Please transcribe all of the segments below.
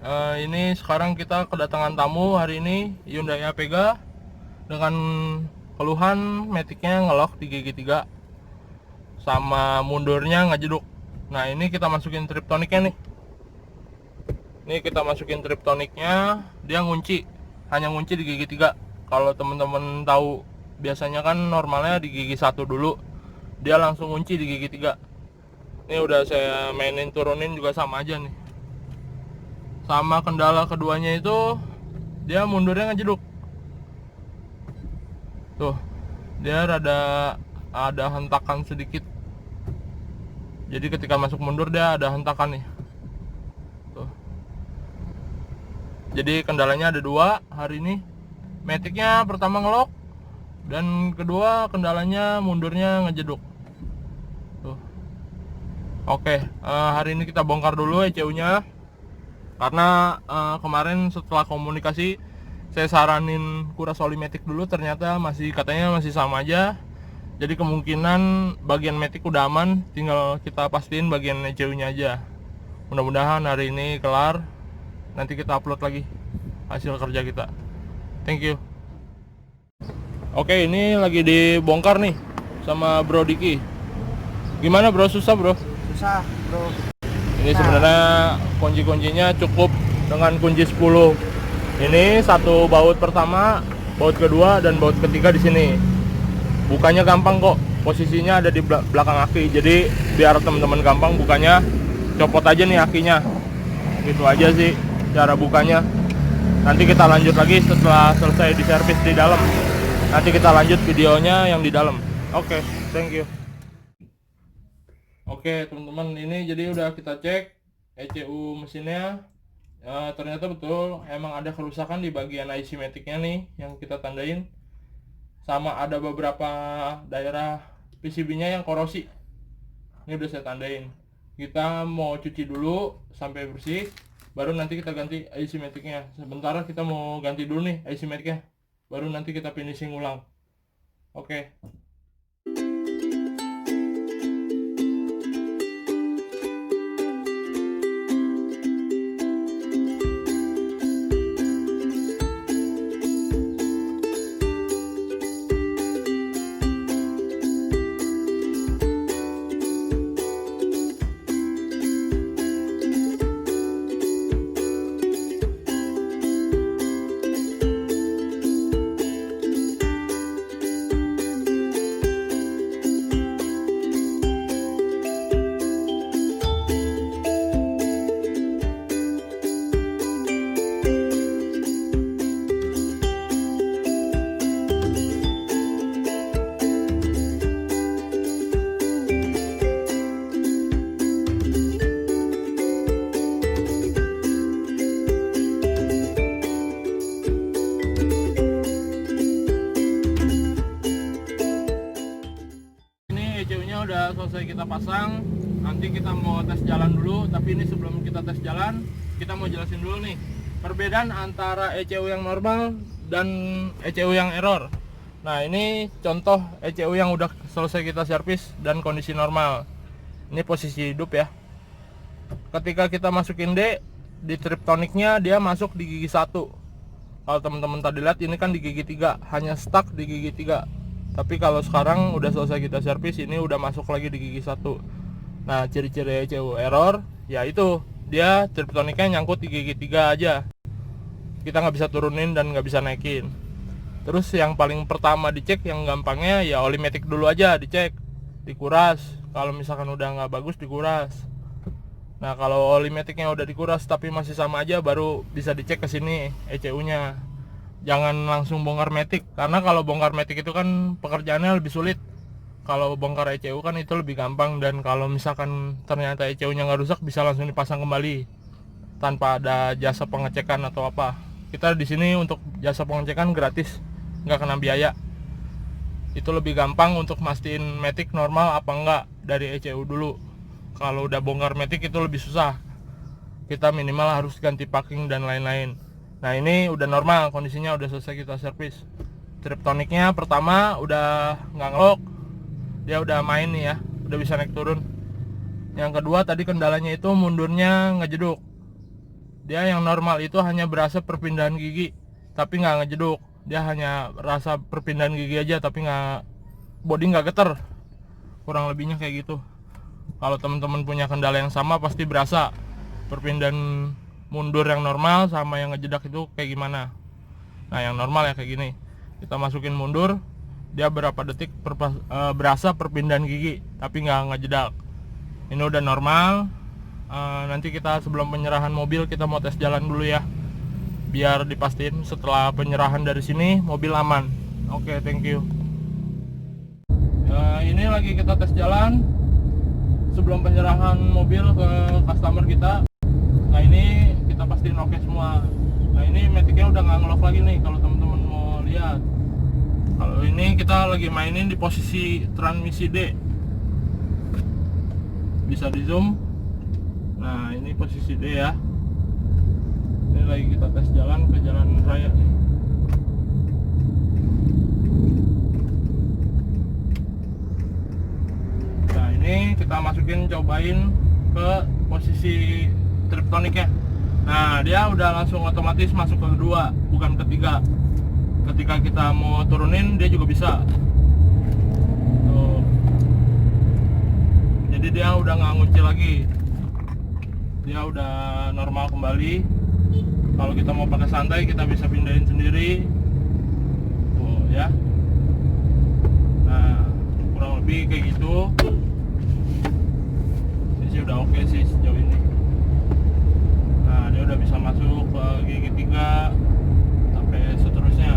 Ini sekarang kita kedatangan tamu hari ini, Hyundai Apega dengan keluhan metiknya ngelok di gigi 3 sama mundurnya ngejeduk. Nah, ini kita masukin triptoniknya nih. Ini kita masukin triptoniknya, dia ngunci, hanya ngunci di gigi 3. Kalau teman-teman tahu, biasanya kan normalnya di gigi 1 dulu, dia langsung ngunci di gigi 3. Ini udah saya mainin turunin juga sama aja nih. Sama kendala keduanya itu dia mundurnya ngejeduk. Tuh, dia ada hentakan sedikit. Jadi ketika masuk mundur dia ada hentakan nih. Tuh. Jadi kendalanya ada 2 hari ini. Metiknya pertama ngelok, dan kedua kendalanya mundurnya ngejeduk. Tuh. Oke, hari ini kita bongkar dulu ECU-nya. Karena kemarin setelah komunikasi saya saranin kuras oli metik dulu, ternyata katanya masih sama aja. Jadi kemungkinan bagian metik udah aman, tinggal kita pastiin bagian ECU-nya aja. Mudah-mudahan hari ini kelar, nanti kita upload lagi hasil kerja kita. Thank you. Oke, ini lagi dibongkar nih sama Bro Diki. Gimana bro, susah bro? Susah bro. Ini sebenarnya kunci-kuncinya cukup dengan kunci 10. Ini satu baut pertama, baut kedua, dan baut ketiga di sini. Bukanya gampang kok, posisinya ada di belakang aki. Jadi biar teman-teman gampang bukanya, copot aja nih akinya. Gitu aja sih cara bukanya. Nanti kita lanjut lagi setelah selesai di servis di dalam. Nanti kita lanjut videonya yang di dalam. Oke, thank you. Oke teman-teman, ini jadi udah kita cek ECU mesinnya. Ternyata betul emang ada kerusakan di bagian IC metiknya nih yang kita tandain. Sama ada beberapa daerah PCB-nya yang korosi. Ini udah saya tandain. Kita mau cuci dulu sampai bersih, baru nanti kita ganti IC metiknya. Sebentar kita mau ganti dulu nih IC metiknya, baru nanti kita finishing ulang. Oke. ECU-nya udah selesai kita pasang. Nanti kita mau tes jalan dulu, tapi ini sebelum kita tes jalan, kita mau jelasin dulu nih perbedaan antara ECU yang normal dan ECU yang error. Nah, ini contoh ECU yang udah selesai kita servis dan kondisi normal. Ini posisi hidup ya. Ketika kita masukin D di triptoniknya, dia masuk di gigi 1. Kalau teman-teman tadi lihat, ini kan di gigi 3, hanya stuck di gigi 3. Tapi kalau sekarang udah selesai kita servis, ini udah masuk lagi di gigi 1. Nah, ciri-ciri ECU error yaitu dia triptoniknya nyangkut di gigi 3 aja. Kita nggak bisa turunin dan nggak bisa naikin. Terus yang paling pertama dicek, yang gampangnya ya oli metik dulu aja dicek, dikuras. Kalau misalkan udah nggak bagus, dikuras. Nah, kalau oli metiknya udah dikuras tapi masih sama aja, baru bisa dicek ke sini ECU-nya. Jangan langsung bongkar metik, karena kalau bongkar metik itu kan pekerjaannya lebih sulit. Kalau bongkar ECU kan itu lebih gampang, dan kalau misalkan ternyata ECU-nya nggak rusak, bisa langsung dipasang kembali tanpa ada jasa pengecekan atau apa. Kita di sini untuk jasa pengecekan gratis, nggak kena biaya. Itu lebih gampang untuk mastiin metik normal apa enggak dari ECU dulu. Kalau udah bongkar metik itu lebih susah. Kita minimal harus ganti packing dan lain-lain. Nah, ini udah normal, kondisinya udah selesai kita servis. Triptoniknya pertama udah nggak ngelok, dia udah main nih ya, udah bisa naik turun. Yang kedua tadi kendalanya itu mundurnya ngejeduk. Dia yang normal itu hanya berasa perpindahan gigi, tapi nggak ngejeduk. Dia hanya rasa perpindahan gigi aja, tapi body nggak geter. Kurang lebihnya kayak gitu. Kalau teman-teman punya kendala yang sama pasti berasa perpindahan mundur yang normal sama yang ngejedak itu kayak gimana. Nah, yang normal ya kayak gini. Kita masukin mundur, dia berapa detik berasa perpindahan gigi, tapi nggak ngejedak. Ini udah normal. Nanti kita sebelum penyerahan mobil kita mau tes jalan dulu ya, biar dipastiin setelah penyerahan dari sini mobil aman. Oke, thank you. Ini lagi kita tes jalan sebelum penyerahan mobil ke customer kita. Nah, ini kita pastiin oke semua. Nah, ini Matic-nya udah nggak nge-lock lagi nih kalau teman-teman mau lihat. Kalau ini kita lagi mainin di posisi transmisi D, bisa di zoom. Nah, ini posisi D ya. Ini lagi kita tes jalan ke jalan raya nih. Nah, ini kita masukin, cobain ke posisi triptoniknya. Nah, dia udah langsung otomatis masuk ke kedua, bukan ketiga. Ketika kita mau turunin dia juga bisa. Tuh. Jadi dia udah nggak ngunci lagi, dia udah normal kembali. Kalau kita mau pakai santai kita bisa pindahin sendiri. Tuh ya. Nah, kurang lebih kayak gitu. Ini udah oke sih sejauh ini. Nah, dia udah bisa masuk ke gigi 3 sampai seterusnya.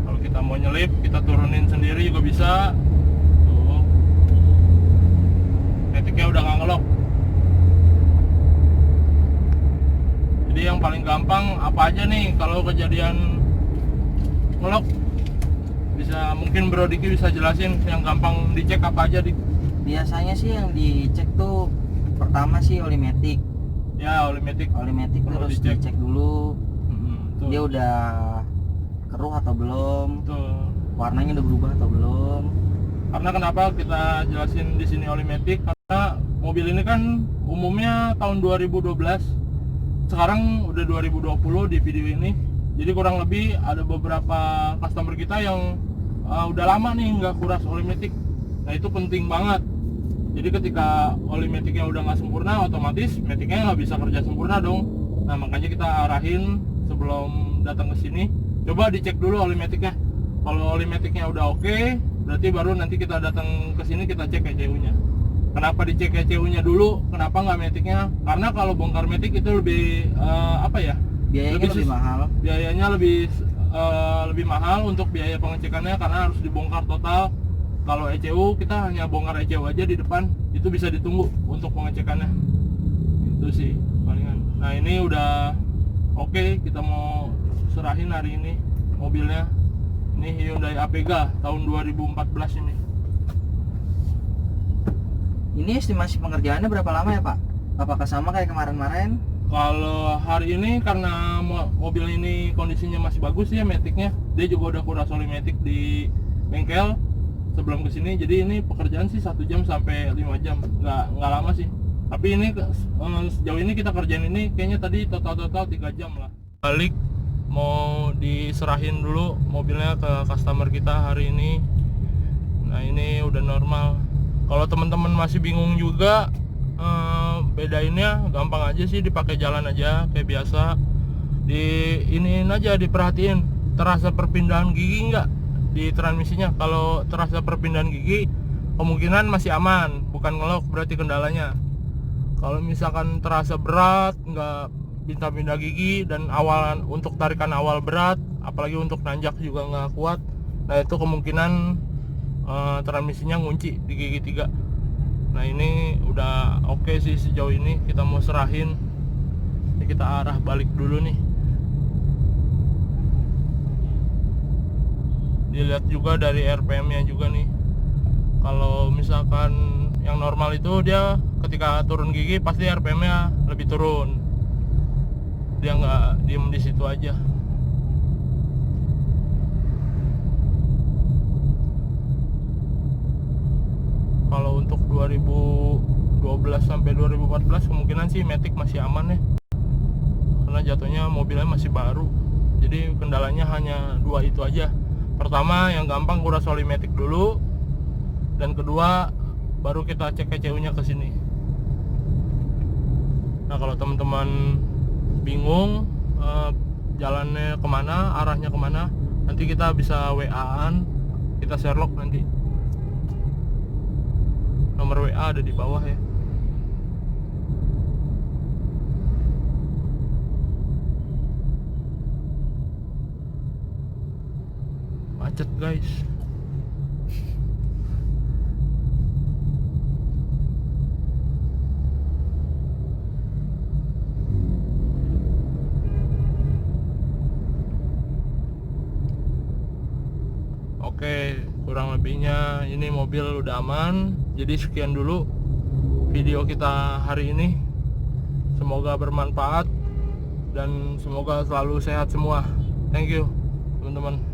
Kalau kita mau nyelip, kita turunin sendiri juga bisa. Tuh. Matic-nya udah nggak ngelok. Jadi yang paling gampang apa aja nih kalau kejadian ngelok? Bisa mungkin Bro Diki bisa jelasin yang gampang dicek apa aja, Dik? Biasanya sih yang dicek tuh pertama sih oli Matic. Ya, oli Matic Terus dicek dulu dia udah keruh atau belum, warnanya udah berubah atau belum. Karena kenapa kita jelasin di sini oli Matic? Karena mobil ini kan umumnya tahun 2012, sekarang udah 2020 di video ini. Jadi kurang lebih ada beberapa customer kita yang udah lama nih nggak kuras oli Matic. Nah, itu penting banget. Jadi ketika oli Matic-nya udah nggak sempurna, otomatis Matic-nya nggak bisa kerja sempurna dong. Nah, makanya kita arahin sebelum datang ke sini, coba dicek dulu oli Matic-nya. Kalau oli Matic-nya udah oke, berarti baru nanti kita datang ke sini kita cek ECU-nya. Kenapa dicek ECU-nya dulu? Kenapa nggak Matic-nya? Karena kalau bongkar Matic itu lebih Biayanya lebih mahal. Biayanya lebih mahal untuk biaya pengecekannya karena harus dibongkar total. Kalau ECU kita hanya bongkar ECU aja di depan, itu bisa ditunggu untuk pengecekannya. Itu sih palingan. Nah, ini udah oke, kita mau serahin hari ini mobilnya. Ini Hyundai Apega tahun 2014 ini. Ini estimasi pengerjaannya berapa lama ya, Pak? Apakah sama kayak kemarin-kemarin? Kalau hari ini karena mobil ini kondisinya masih bagus ya Matic-nya, dia juga udah kuras oli Matic di bengkel sebelum kesini. Jadi ini pekerjaan sih 1 jam sampai 5 jam, nggak lama sih. Tapi ini sejauh ini kita kerjain ini kayaknya tadi total 3 jam lah. Balik mau diserahin dulu mobilnya ke customer kita hari ini. Nah, ini udah normal. Kalau teman-teman masih bingung juga, bedainnya gampang aja sih, dipakai jalan aja kayak biasa. Iniin aja, diperhatiin terasa perpindahan gigi nggak di transmisinya. Kalau terasa perpindahan gigi, kemungkinan masih aman, bukan ngelok berarti kendalanya. Kalau misalkan terasa berat, nggak pindah-pindah gigi, dan untuk tarikan awal berat, apalagi untuk nanjak juga nggak kuat, nah itu kemungkinan transmisinya ngunci di gigi 3. Nah, ini udah oke sih sejauh ini. Kita mau serahin. Ini kita arah balik dulu nih. Dilihat juga dari RPM-nya juga nih. Kalau misalkan yang normal itu dia ketika turun gigi pasti RPM-nya lebih turun. Dia nggak diem di situ aja. Kalau untuk 2012 sampai 2014 kemungkinan sih Matic masih aman ya. jatuhnya mobilnya masih baru. Jadi kendalanya hanya dua itu aja. Pertama yang gampang kuras oli matic dulu, dan kedua baru kita cek ECU nya ke sini. Nah kalau teman-teman bingung jalannya kemana, arahnya kemana, nanti kita bisa WA-an, kita Sherlock nanti. Nomor WA ada di bawah ya. Macet guys. Oke, kurang lebihnya ini mobil udah aman. Jadi sekian dulu video kita hari ini. Semoga bermanfaat dan semoga selalu sehat semua. Thank you teman-teman.